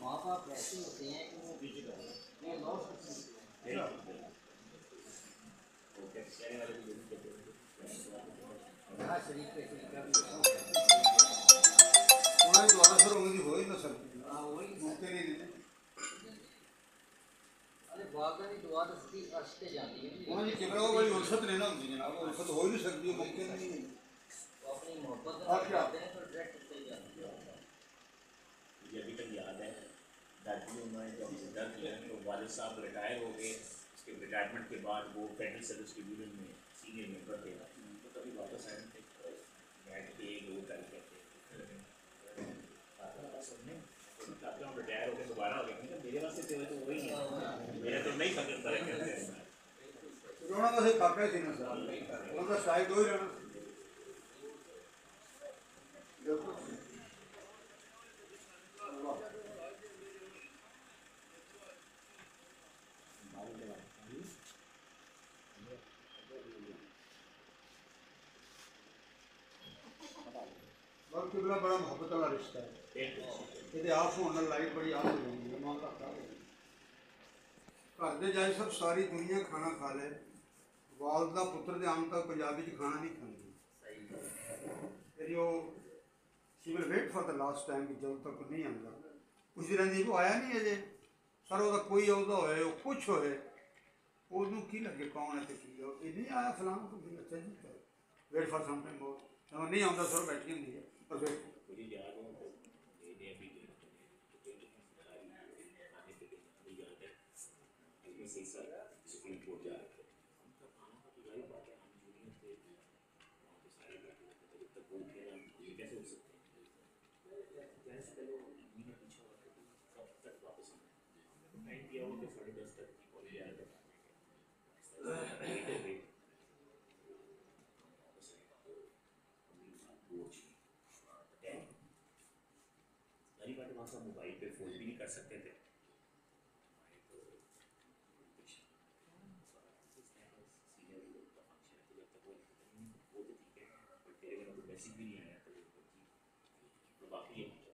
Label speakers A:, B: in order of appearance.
A: माँ बाप ऐसे होते हैं कि वो शरीर पे
B: दोबारा सर होगी हो ही ना सर
A: वही
B: मौके नहीं देते
A: अरे बाबा की दुआ तो उसकी अर्श पे जाती है
B: ਉਹਨਾਂ ਦੀ ਕਿਬਰਾ ਉਹ ਬੜੀ ਉਲਫਤ ਨਹੀਂ ਨਾ ਹੁੰਦੀ ਜਨਾਬ ਉਲਫਤ ਹੋ ਹੀ ਨਹੀਂ ਸਕਦੀ ਉਹ ਮੌਕੇ ਨਹੀਂ
A: वो अपनी मोहब्बत करते हैं तो डायरेक्ट उससे जाती है।
C: मुझे अभी तक याद है दादी उन्होंने जब जिंदा किया तो वालिद साहब रिटायर हो गए। उसके रिटायरमेंट के बाद वो फेडरल सर्विस ट्रिब्यूनल में सीनियर मेंबर थे, तो कभी वापस आए थे बैठ के लोग कर कहते रिटायर हो गए दोबारा हो गए मेरे वास्ते तो वही है, मेरा तो नहीं फर्क फर्क है
B: ਉਹਨਾਂ ਦਾ ਸੇ ਫਾਕਾ ਸੀ ਨਾ ਸਰ ਉਹਨਾਂ ਦਾ ਸਟਾਈਲ ਦੋ ਹੀ ਰਹਿਣਾ ਦੇਖੋ और किबला बड़ा मोहब्बत वाला रिश्ता है ये आप होने लाइट बड़ी आप हो गई है मामला खराब हो गया घर दे जाए सब सारी दुनिया खाना खा ले वालदा पुत्र दे आम तक पंजाबी च खाना नहीं खाते फिर वो she will wait for the last time कि जब तक नहीं आंदा पुछदी रहिंदी वो आया नहीं अजे सर वो कोई ओहदा होए कुछ होए उन्होंने की लगे कौन है तो की ये नहीं आया फलां को फिर अच्छा जी wait for some time more नहीं आंदा सर बैठी होंदी है और फिर
C: मुझे याद है मैंने अभी याद है इसमें से सर सुप्रीम कोर्ट जा रहे थे हम तब खाना का तो जारी बात है हम जूनियर थे वहाँ पे सारे बैठे हुए थे जब तक वो थे हम ये कैसे हो सकते हैं जैसे पहले महीने पीछे हुआ थे कब तक वापस आना टाइम दिया हुआ तो 10:30 तक कॉलेज आ रहे थे मोबाइल पे फोन भी नहीं कर सकते थे।